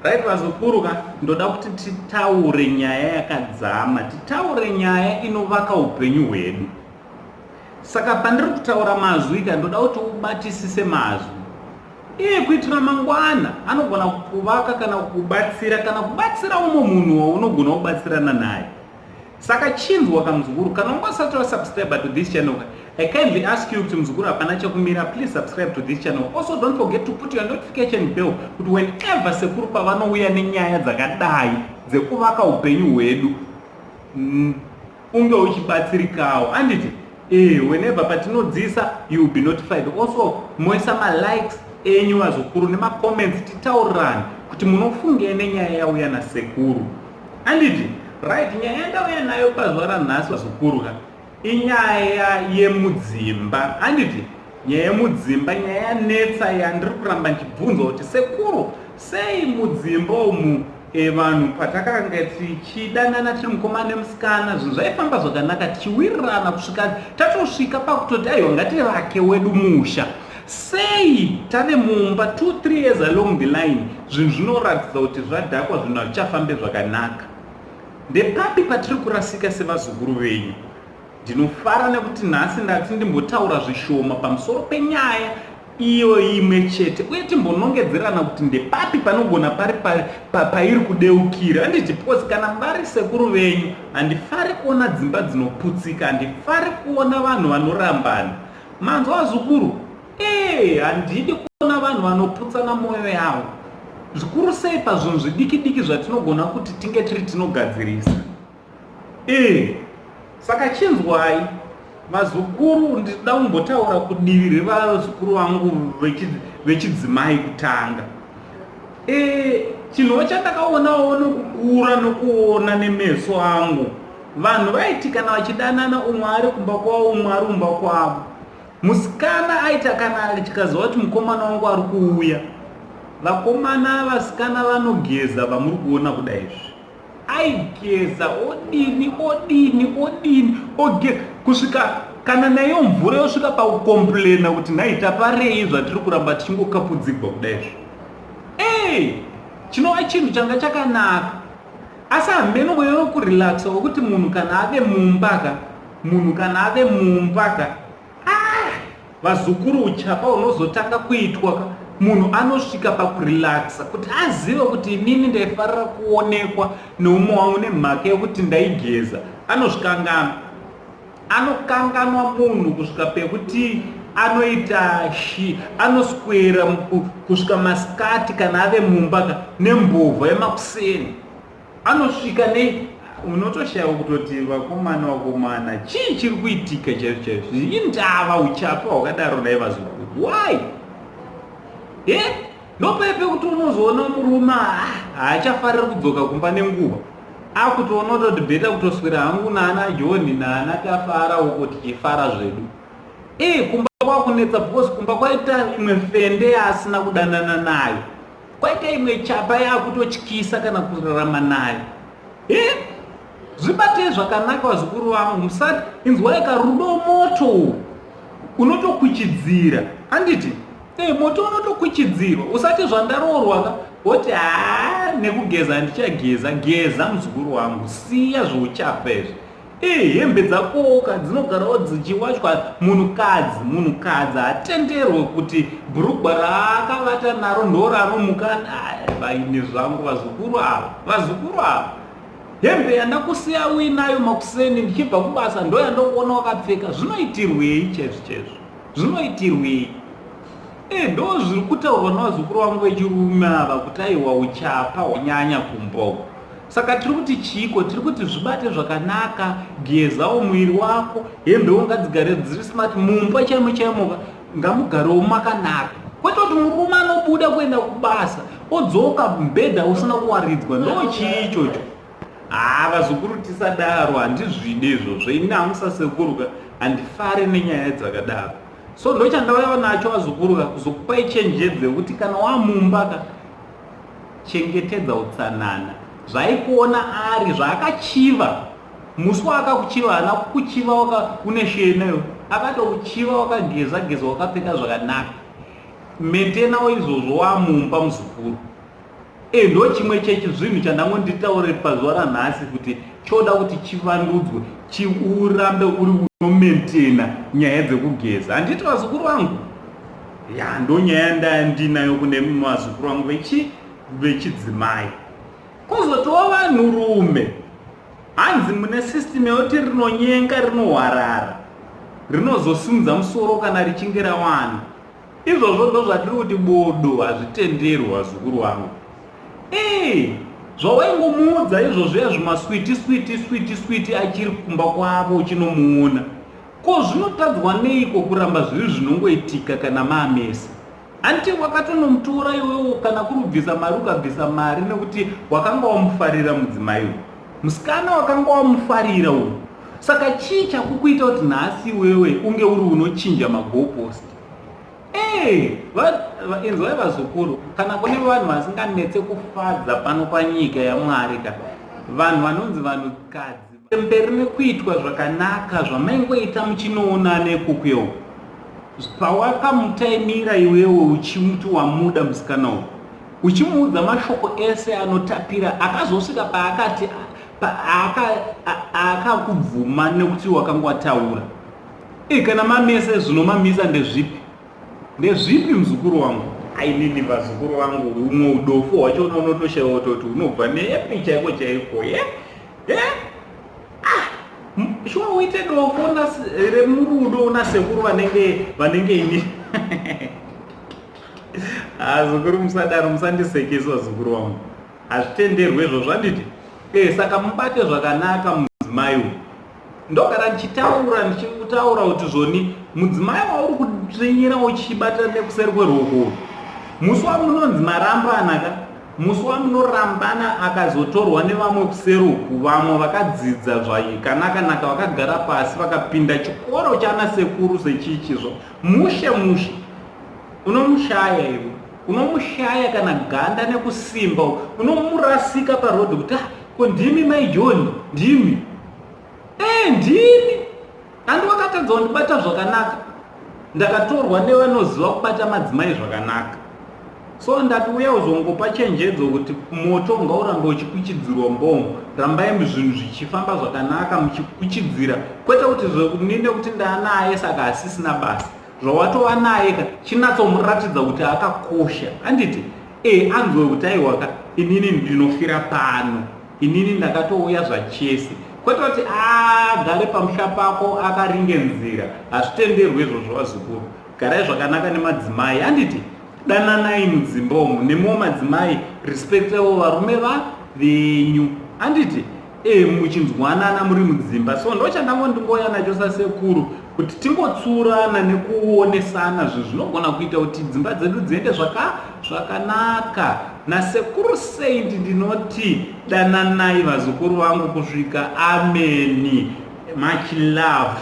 right vazukuru ka ndoda kuti titaure nyaya yakadzama, titaure nyaya inovaka upenyu hwedu. Saka pandiri kutaura mazwi ka ndoda kuti ubatisise mazwi. Kuitira mangwana anogona kuvaka kana kubatsira kana kubatsira umwe munhu waunogona kubatsirana naye. Saka chinzwa kamuzukuru, kana ungasati wasubscribe to this channel, I kindly ask you kuti muzukuru hapana chakumira, please subscribe to this channel. Also don't forget to put your notification bell kuti whenever sekuru pavanouya nenyaya dzakadai dzekuvaka upenyu hwedu unge uchibatsirikawo. Anditi whenever patinodzisa you will be notified. Also moisa likes enyu vazukuru nemacomments titaurirane kuti munofungei nenyaya yauya nasekuru. Anditi right, nyaya yandauya nayo pazuva ranhasi vazukuru ka inyaya yemudzimba. Anditi nyaya yemudzimba, nyaya yanetsa yandiri kuramba ndichibvunza kuti sekuru sei mudzimba umu vanhu patakanga tichidanana tiri mukomana nemusikana zvinhu zvaifamba zvakanaka tichiwirirana kusvika tatosvika pakutoti aiwa ngativake wedu musha. Sei tave mumba 2-3 years along the line zvinhu zvinoratidza kuti zvadhakwa, zvinhu hazvichafambe zvakanaka. Ndepapi patiri kurasika sevazukuru venyu? Ndinofara nekuti nhasi ndati ndimbotaura zvishoma pamusoro penyaya iyo imwe chete, uye timbonongedzerana kuti ndepapi panogona pari pairi kudeukira. Handiti because kana vari sekuru venyu handifari kuona dzimba dzinoputsika, handifari kuona vanhu vanorambana. Manzwa vazukuru? Handidi kuona vanhu vanoputsana mwoyo yavo, zvikuru sei pazvinhu zvidiki zvatinogona kuti tinge tiri tinogadzirisa. Saka chinzwai vazukuru, ndinoda kumbotaura kudivi revazukuru vangu vechidzimai kutanga. Chinhu chandakaonawo nokukura nokuona nemeso angu, vanhu vaiti kana vachidanana umwe ari kumba kwavo umwe ari kumba kwavo, musikana aita kana chikaziva kuti mukomana wangu ari kuuya, vakomana vasikana vanogeza vamuri kuona kudaizvi. Aigeza odini kusvika kana nayo mvura yosvika pakukomplena kuti nhaitaparei zvatiri kuramba tichingokapudzigwa kudaizvi. Chinova chinhu changa chakanaka. Asi hambeno mweyo kurelaxa wokuti munhu kana ave mumbaka vazukuru uchapa unozotanga kuitwa, munhu anosvika pakurelaxa kuti azive kuti inini ndaifarira kuonekwa neumwe wangu nemhaka yekuti ndaigeza. Anokanganwa munhu kusvika pekuti anoswera kusvika masikati kana ave mumbaka nembovha yemakuseni. Anosvika unotoshayiwa kutoti vakomana chii chiri kuitika chaizvo. Indava uchapa hwakadaro nai vazukuru. Why? Ndopepe kuti unozoona murume haachafariri kudzoka kumba nenguva, akutoona kutoti bheta kutoswera hangu naana John naana Kafara uko tichifara zvedu. Kumba kwakunetsa because kumba kwaita imwe fende yaasina kudanana nayo, kwaita imwe chapa yaakutotyisa kana kurarama nayo. Zvibatei zvakanaka vazukuru vangu, musati inzwai karudo moto unotokuchidzira. Handiti moto unotokuchidzirwa, usati zvandaroorwa woti nekugeza ndichageza. Geza muzukuru wangu, siya zvouchapa izvi. Hembe dzakoka dzinogarawo dzichiwachwa. Munhukadzi hatenderwe kuti bhurugwa raakavata naro ndoranomuka vaine zvangu. Vazukuru ava hembe yandakusiya uinayo makuseni ndichibva kubasa ndo yandokuona wakapfeka, zvinoitirwei chaizvo? Zvinoitirwei? Ndo zviri kutaurwa navazukuru vangu vechirume ava kuti aiwa uchapa hwanyanya kumboko. Saka tiri kuti chiko, tiri kuti zvibate zvakanaka, gezawo mwiri wako, hembewo ngadzigare dziri smart, mumba chaimo ngamugarewo makanaka. Kwete kuti murume anobuda kuenda kubasa odzoka mubhedha usina kuwaridzwa, ndo chii ichocho? Vazukuru tisadaro, handizvide izvozvo. Ini hamusaseguruka, handifari nenyaya dzakadaro. So ndo chandauya nacho vazukuru, kuzokupai chenjedze kuti kana wamumbaka chengetedza utsanana. Zvaikuona ari zvaakachiva, musi waakakuchiva haana kukuchiva une sheneyo, akatokuchiva wakageza wakapfeka zvakanaka. Metenawo izvozvo wamumba muzukuru. ndo chimwe chechizvinhu chandangonditaurira pazuva ranhasi kuti choda kuti chivandudzwe chiurambe uri unomentena nyaya dzekugeza. Handiti vazukuru vangu? Ya, ndo nyaya ndinayo kune vazukuru vangu vechidzimai. Kozotova vanhurume, hanzi mune system yekuti rinonyenga, rinohwarara, rinozosimudza musoro kana richinge rawana. Izvozvo ndo zvatiri kuti bodo hazvitenderwi vazukuru vangu. Zvawaingomuudza izvozvo zvimaswiti achiri kumba kwavo uchinomuona. Ko zvinotadzwa neiko kuramba zviri zvinongoitika kana maamesa? Handiti wakatonomutora iwewo kana kurubvisa mari ukabvisa mari nekuti wakanga wamufarira mudzimai uyu, musikana wakanga wamufarira uyu. Saka chii chakukuita kuti nhasi iwewe unge uri unochinja magopost? Inzwai vazukuru, kana kune vanhu vasinganetse kufadza pano panyika yaMwari ka, vanhu vanonzi vanhukadzi, mberi nekuitwa zvakanaka zvamaingoita muchinoona nekukwewo, pawakamutaimira iwewo uchimuti wamuda musikana uyu, uchimuudza mashoko ese anotapira, akazosvika paakati akakubvuma nekuti wakanga wataura. Kana mamese zvinomamisa ndezvipi? Ndezvipi muzukuru wangu? Ainini vazukuru vangu, umwe udofu hwacho unotoshayiwa kuti unobva nepi chaiko chaiko. Shuwa uite dofu remurudo nasekuru vanenge ini. Zukuru musadaro, musandisekesa vazukuru vangu. Hazvitenderwi izvo zvanditi. Saka mubate zvakanaka mudzimai uyu. Ndogara ndichitaura kuti zvoni mudzimai wauri kutsvenyera uchibata nekuseri kweruoko, musi wamunonzi marambana ka, musi wamunorambana akazotorwa nevamwe kuseri uku, vamwe vakadzidza zvakanaka vakagara pasi vakapinda chikoro chana sekuru sechichizvo, mushe unomushaya iwe, unomushaya kana ganda nekusimba, unomurasika parodhi kuti ko ndimi mai John, ndimi ndini, handi wakatadza kundibata zvakanaka. Ndakatorwa nevanoziva kubata madzimai zvakanaka. So ndati uya uzongopa chenjedzo kuti moto ngaurambe uchikuchidzirwa mbombo, rambai zvinhu zvichifamba zvakanaka muchikuchidzira, kwete kuti zvekuninde kuti ndanaye saka asisina basa. Zvawatova naye ka chinatsomuratidza kuti akakosha. Handiti anzwe kuti aiwaka inini ndinofira pano, inini ndakatouya zvachese, kwete kuti agare pamusha pako akaringe nzira. Hazvitenderwi izvozvo vazukuru. Garai zvakanaka nemadzimai. Handiti dananai mudzimba umu nemo madzimai, respectavo varume venyu. Handiti muchinzwanana muri mudzimba. So ndo chandangondingoya nacho sasekuru kuti tingotsurana nekuonesana zvinogona kuita kuti dzimba dzedu dziende zvakanaka. Nasekuru Saint ndinoti dananai vazukuru vangu kusvika. Ameni. Much love.